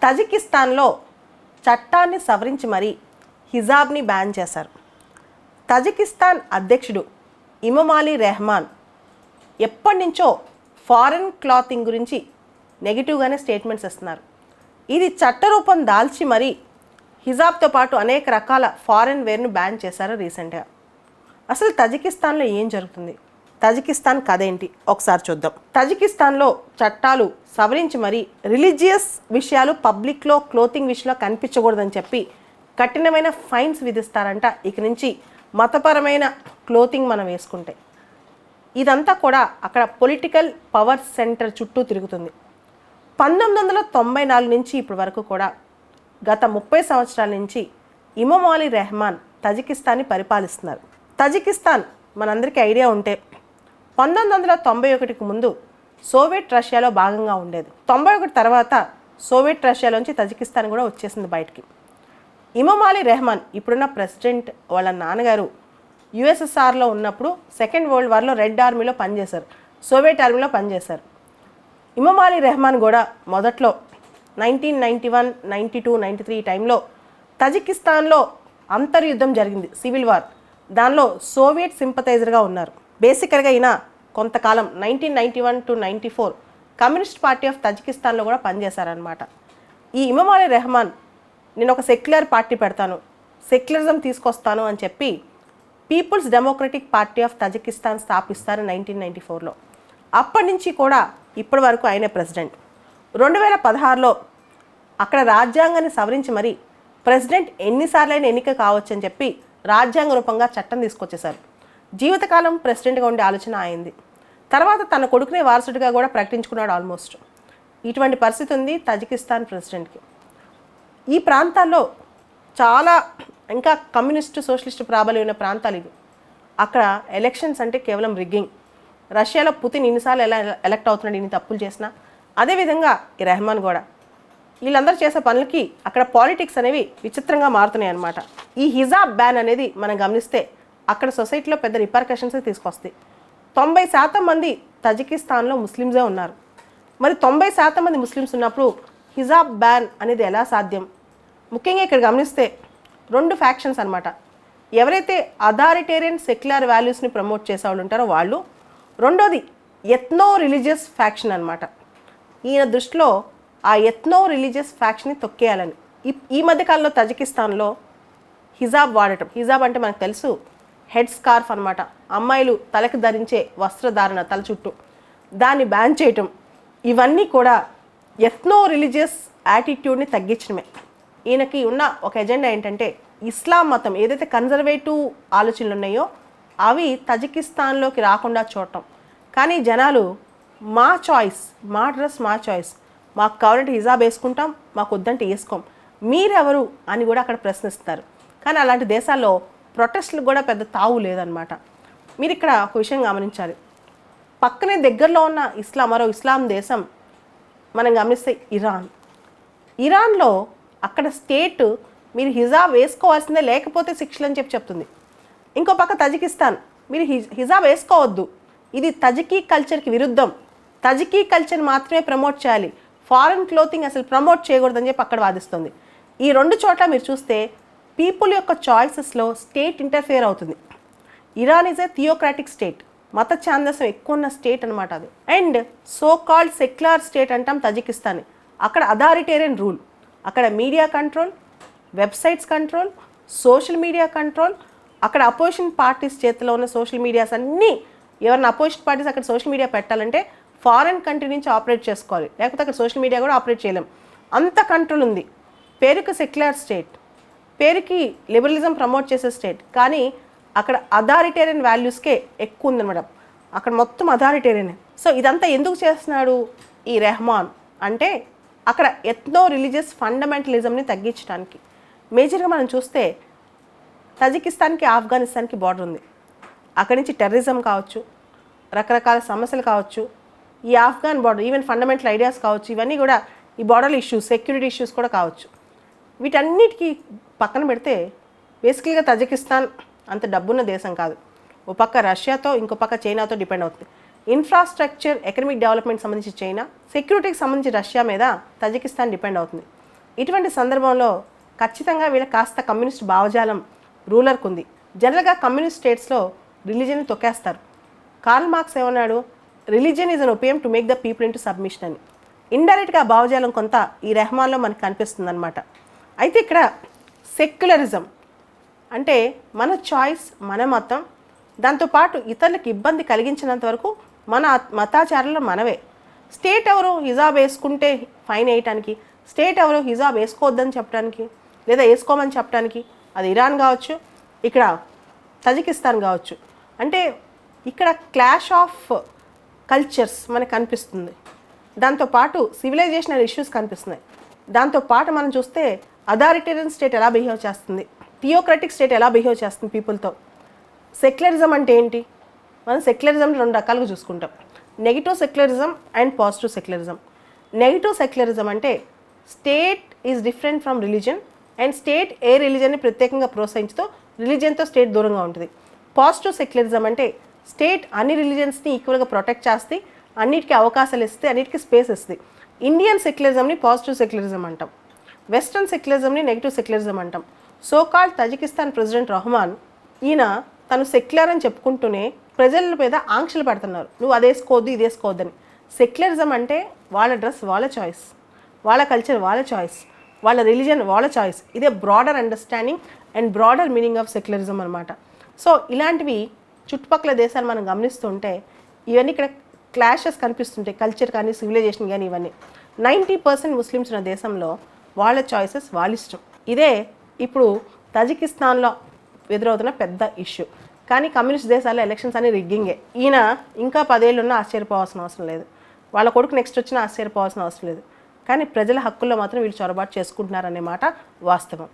తజికిస్తాన్లో చట్టాన్ని సవరించి మరీ హిజాబ్ని బ్యాన్ చేశారు. తజికిస్తాన్ అధ్యక్షుడు ఇమోమాలి రెహమాన్ ఎప్పటి నుంచో ఫారెన్ క్లాతింగ్ గురించి నెగిటివ్గానే స్టేట్మెంట్స్ ఇస్తున్నారు. ఇది చట్టరూపం దాల్చి మరీ హిజాబ్తో పాటు అనేక రకాల ఫారెన్ వేర్ను బ్యాన్ చేశారు రీసెంట్గా. అసలు తజికిస్తాన్లో ఏం జరుగుతుంది, తజికిస్తాన్ కథ ఏంటి ఒకసారి చూద్దాం. తజికిస్తాన్లో చట్టాలు సవరించి మరీ రిలీజియస్ విషయాలు పబ్లిక్లో క్లోతింగ్ విషయంలో కనిపించకూడదని చెప్పి కఠినమైన ఫైన్స్ విధిస్తారంట. ఇక నుంచి మతపరమైన క్లోతింగ్ మనం వేసుకుంటే ఇదంతా కూడా అక్కడ పొలిటికల్ పవర్ సెంటర్ చుట్టూ తిరుగుతుంది. 1994 నుంచి ఇప్పటి వరకు కూడా గత 30 సంవత్సరాల నుంచి ఇమోమాలి రెహమాన్ తజికిస్తాన్ని పరిపాలిస్తున్నారు. తజికిస్తాన్ మనందరికీ ఐడియా ఉంటే 1991కు ముందు సోవియట్ రష్యాలో భాగంగా ఉండేది. 91 తర్వాత సోవియట్ రష్యాలోంచి తజికిస్తాన్ కూడా వచ్చేసింది బయటికి. ఇమోమాలి రెహమాన్ ఇప్పుడున్న ప్రెసిడెంట్ వాళ్ళ నాన్నగారు యుఎస్ఎస్ఆర్లో ఉన్నప్పుడు సెకండ్ వరల్డ్ వార్లో రెడ్ ఆర్మీలో పనిచేశారు, సోవియట్ ఆర్మీలో పనిచేశారు. ఇమోమాలి రెహమాన్ కూడా మొదట్లో 1991, 92, 93 ఈ టైంలో తజికిస్తాన్లో అంతర్యుద్ధం జరిగింది, సివిల్ వార్. దానిలో సోవియట్ సింపథైజర్గా ఉన్నారు. బేసికల్గా ఈయన కొంతకాలం 1991 to 94 కమ్యూనిస్ట్ పార్టీ ఆఫ్ తజికిస్తాన్లో కూడా పనిచేశారనమాట. ఈ ఇమోమాలి రెహమాన్ నేను ఒక సెక్యులర్ పార్టీ పెడతాను, సెక్యులరిజం తీసుకొస్తాను అని చెప్పి people's democratic party of Tajikistan స్థాపిస్తారు 1994లో. అప్పటి నుంచి కూడా ఇప్పటి వరకు ఆయనే ప్రెసిడెంట్. 2016లో అక్కడ రాజ్యాంగాన్ని సవరించి మరి ప్రెసిడెంట్ ఎన్నిసార్లైనా ఎన్నిక కావచ్చు అని చెప్పి రాజ్యాంగ రూపంగా చట్టం తీసుకొచ్చేశారు. జీవితకాలం ప్రెసిడెంట్గా ఉండే ఆలోచన అయింది. తర్వాత తన కొడుకునే వారసుడిగా కూడా ప్రకటించుకున్నాడు ఆల్మోస్ట్. ఇటువంటి పరిస్థితి ఉంది తజికిస్తాన్ ప్రెసిడెంట్కి. ఈ ప్రాంతాల్లో చాలా ఇంకా కమ్యూనిస్టు సోషలిస్టు ప్రాబల్యం ఉన్న ప్రాంతాలు ఇవి. అక్కడ ఎలక్షన్స్ అంటే కేవలం రిగ్గింగ్. రష్యాలో పుతిన్ ఇన్నిసార్లు ఎలా ఎలక్ట్ అవుతున్నాడు ఇన్ని తప్పులు చేసినా, అదేవిధంగా ఈ రెహమాన్ కూడా. వీళ్ళందరూ చేసే పనులకి అక్కడ పాలిటిక్స్ అనేవి విచిత్రంగా మారుతున్నాయి అన్నమాట. ఈ హిజాబ్ బ్యాన్ అనేది మనం గమనిస్తే అక్కడ సొసైటీలో పెద్ద రిపర్కషన్స్ తీసుకొస్తాయి. 90% మంది తజికిస్తాన్లో ముస్లిమ్సే ఉన్నారు. మరి 90% మంది ముస్లిమ్స్ ఉన్నప్పుడు హిజాబ్ బ్యాన్ అనేది ఎలా సాధ్యం? ముఖ్యంగా ఇక్కడ గమనిస్తే 2 ఫ్యాక్షన్స్ అనమాట. ఎవరైతే అథారిటేరియన్ సెక్యులర్ వాల్యూస్ని ప్రమోట్ చేసేవాళ్ళు ఉంటారో వాళ్ళు, రెండోది ఎథ్నో రిలీజియస్ ఫ్యాక్షన్ అనమాట. ఈయన దృష్టిలో ఆ ఎథ్నో రిలీజియస్ ఫ్యాక్షన్ని తొక్కేయాలని ఈ మధ్యకాలంలో తజికిస్తాన్లో హిజాబ్ వాడటం, హిజాబ్ అంటే మనకు తెలుసు హెడ్ స్కార్ఫ్ అనమాట, అమ్మాయిలు తలకు ధరించే వస్త్రధారణ తల చుట్టూ, దాన్ని బ్యాన్ చేయటం, ఇవన్నీ కూడా ఎథ్నో రిలీజియస్ యాటిట్యూడ్ని తగ్గించడమే. ఈయనకి ఉన్న ఒక ఎజెండా ఏంటంటే ఇస్లాం మతం ఏదైతే కన్జర్వేటివ్ ఆలోచనలు ఉన్నాయో అవి తజికిస్తాన్లోకి రాకుండా చూడటం. కానీ జనాలు మా చాయిస్, మా డ్రెస్ మా చాయిస్, మాకు కావాలంటే హిజాబ్ వేసుకుంటాం, మాకు వద్దంటే వేసుకోం, మీరెవరు అని కూడా అక్కడ ప్రశ్నిస్తారు. కానీ అలాంటి దేశాల్లో ప్రొటెస్ట్లకు కూడా పెద్ద తావు లేదనమాట. మీరు ఇక్కడ ఒక విషయం గమనించాలి. పక్కనే దగ్గరలో ఉన్న మరో ఇస్లాం దేశం మనం గమనిస్తే ఇరాన్లో అక్కడ స్టేట్ మీరు హిజాబ్ వేసుకోవాల్సిందే లేకపోతే శిక్షలు అని చెప్తుంది. ఇంకో పక్క తజికిస్తాన్ మీరు హిజాబ్ వేసుకోవద్దు, ఇది తజికీ కల్చర్కి విరుద్ధం, తజికీ కల్చర్ మాత్రమే ప్రమోట్ చేయాలి, ఫారెన్ క్లోతింగ్ అసలు ప్రమోట్ చేయకూడదని చెప్పి అక్కడ వాదిస్తుంది. ఈ 2 చోట్ల మీరు చూస్తే పీపుల్ యొక్క చాయిసెస్లో స్టేట్ ఇంటర్ఫియర్ అవుతుంది. Iran is a theocratic state, మత ఛాందసం ఎక్కువ ఉన్న స్టేట్ అనమాట అది. And so called secular state అంటాం తజికిస్తాన్. అక్కడ అథారిటేరియన్ రూల్, అక్కడ media control, websites control, social media control, అక్కడ అపోజిషన్ పార్టీస్ చేతిలో ఉన్న సోషల్ మీడియాస్ అన్నీ, ఎవరైనా అపోజిషన్ పార్టీస్ అక్కడ సోషల్ మీడియా పెట్టాలంటే ఫారెన్ కంట్రీ నుంచి ఆపరేట్ చేసుకోవాలి, లేకపోతే అక్కడ సోషల్ మీడియా కూడా ఆపరేట్ చేయలేం, అంత కంట్రోల్ ఉంది. పేరుకి సెక్యులర్ స్టేట్, పేరుకి లిబరలిజం ప్రమోట్ చేసే స్టేట్, కానీ అక్కడ అథారిటేరియన్ వాల్యూస్కే ఎక్కువ ఉందన్నమాట. అక్కడ మొత్తం అథారిటేరియనే. సో ఇదంతా ఎందుకు చేస్తున్నాడు ఈ రెహమాన్ అంటే అక్కడ ఎథ్నో రిలీజియస్ ఫండమెంటలిజంని తగ్గించడానికి. మేజర్గా మనం చూస్తే తజికిస్తాన్కి ఆఫ్ఘనిస్తాన్కి బార్డర్ ఉంది. అక్కడి నుంచి టెర్రరిజం కావచ్చు, రకరకాల సమస్యలు కావచ్చు, ఈ Afghan border even fundamental ideas కావచ్చు, ఇవన్నీ కూడా ఈ బార్డర్ ఇష్యూస్, సెక్యూరిటీ ఇష్యూస్ కూడా కావచ్చు. వీటన్నిటికీ పక్కన పెడితే బేసికల్గా తజికిస్తాన్ అంత డబ్బున్న దేశం కాదు. ఓ పక్క రష్యాతో, ఇంకో పక్క చైనాతో డిపెండ్ అవుతుంది. ఇన్ఫ్రాస్ట్రక్చర్, ఎకనమిక్ డెవలప్మెంట్ సంబంధించి చైనా, సెక్యూరిటీకి సంబంధించి రష్యా మీద తజికిస్తాన్ డిపెండ్ అవుతుంది. ఇటువంటి సందర్భంలో ఖచ్చితంగా వీళ్ళ కాస్త కమ్యూనిస్ట్ భావజాలం రూలర్కు ఉంది. జనరల్గా కమ్యూనిస్ట్ స్టేట్స్లో రిలీజియన్ని తొక్కేస్తారు. కార్ల్ మార్క్స్ ఏమన్నాడు, religion is an opium to make the people into submission అని. ఇండైరెక్ట్గా భావజాలం కొంత ఈ రెహమాన్లో మనకు కనిపిస్తుంది అనమాట. అయితే ఇక్కడ సెక్యులరిజం అంటే మన చాయిస్, మన మతం, దాంతోపాటు ఇతరులకు ఇబ్బంది కలిగించినంత వరకు మన మతాచారాలు మనవే. స్టేట్ ఎవరు హిజాబ్ వేసుకుంటే ఫైన్ వేయటానికి, స్టేట్ ఎవరు హిజాబ్ వేసుకోవద్దని చెప్పడానికి లేదా వేసుకోమని చెప్పడానికి, అది ఇరాన్ కావచ్చు, ఇక్కడ తజికిస్తాన్ కావచ్చు. అంటే ఇక్కడ క్లాష్ ఆఫ్ కల్చర్స్ మనకు కనిపిస్తుంది. దాంతోపాటు సివిలైజేషనల్ ఇష్యూస్ కనిపిస్తున్నాయి. దాంతోపాటు మనం చూస్తే అథారిటేరియన్ స్టేట్ ఎలా బిహేవ్ చేస్తుంది, థియోక్రటిక్ స్టేట్ ఎలా బిహేవ్ చేస్తుంది పీపుల్తో. సెక్యులరిజం అంటే ఏంటి? మనం సెక్యులరిజం 2 రకాలుగా చూసుకుంటాం, negative secularism and positive secularism. Negative secularism అంటే state is different from religion and state ఏ రిలీజన్ని ప్రత్యేకంగా ప్రోత్సహించుతో రిలీజన్తో స్టేట్ దూరంగా ఉంటుంది. పాజిటివ్ సెక్యులరిజం అంటే స్టేట్ అన్ని రిలీజన్స్ని ఈక్వల్గా ప్రొటెక్ట్ చేస్తే, అన్నిటికీ అవకాశాలు ఇస్తే, అన్నిటికీ స్పేస్ ఇస్తుంది. ఇండియన్ సెక్యులరిజంని పాజిటివ్ సెక్యులరిజం అంటాం, వెస్ట్రన్ సెక్యులరిజంని నెగిటివ్ సెక్యులరిజం అంటాం. సోకాల్డ్ తజికిస్తాన్ ప్రెసిడెంట్ రహమాన్ ఈయన తను సెక్యులర్ అని చెప్పుకుంటూనే ప్రజల మీద ఆంక్షలు పెడుతున్నారు, నువ్వు అది వేసుకోవద్దు, ఇది వేసుకోవద్దని. సెక్యులరిజం అంటే వాళ్ళ డ్రెస్ వాళ్ళ చాయిస్, వాళ్ళ కల్చర్ వాళ్ళ చాయిస్, వాళ్ళ రిలీజన్ వాళ్ళ చాయిస్. ఇదే broader understanding and broader meaning of secularism అనమాట. సో ఇలాంటివి చుట్టుపక్కల దేశాలు మనం గమనిస్తుంటే ఇవన్నీ ఇక్కడ క్లాషెస్ కనిపిస్తుంటాయి, కల్చర్ కానీ సివిలైజేషన్ కానీ. ఇవన్నీ 90% ముస్లిమ్స్ ఉన్న దేశంలో వాళ్ళ చాయిసెస్ వాళ్ళ ఇష్టం. ఇదే ఇప్పుడు తజికిస్తాన్లో ఎదురవుతున్న పెద్ద ఇష్యూ. కానీ కమ్యూనిస్ట్ దేశాల్లో ఎలక్షన్స్ అనే రిగ్గింగే. ఈయన ఇంకా 10 ఏళ్ళు ఉన్నా ఆశ్చర్యపోవాల్సిన అవసరం లేదు, వాళ్ళ కొడుకు నెక్స్ట్ వచ్చినా ఆశ్చర్యపోవాల్సిన అవసరం లేదు. కానీ ప్రజల హక్కుల్లో మాత్రం వీళ్ళు చొరబాటు చేసుకుంటున్నారనే మాట వాస్తవం.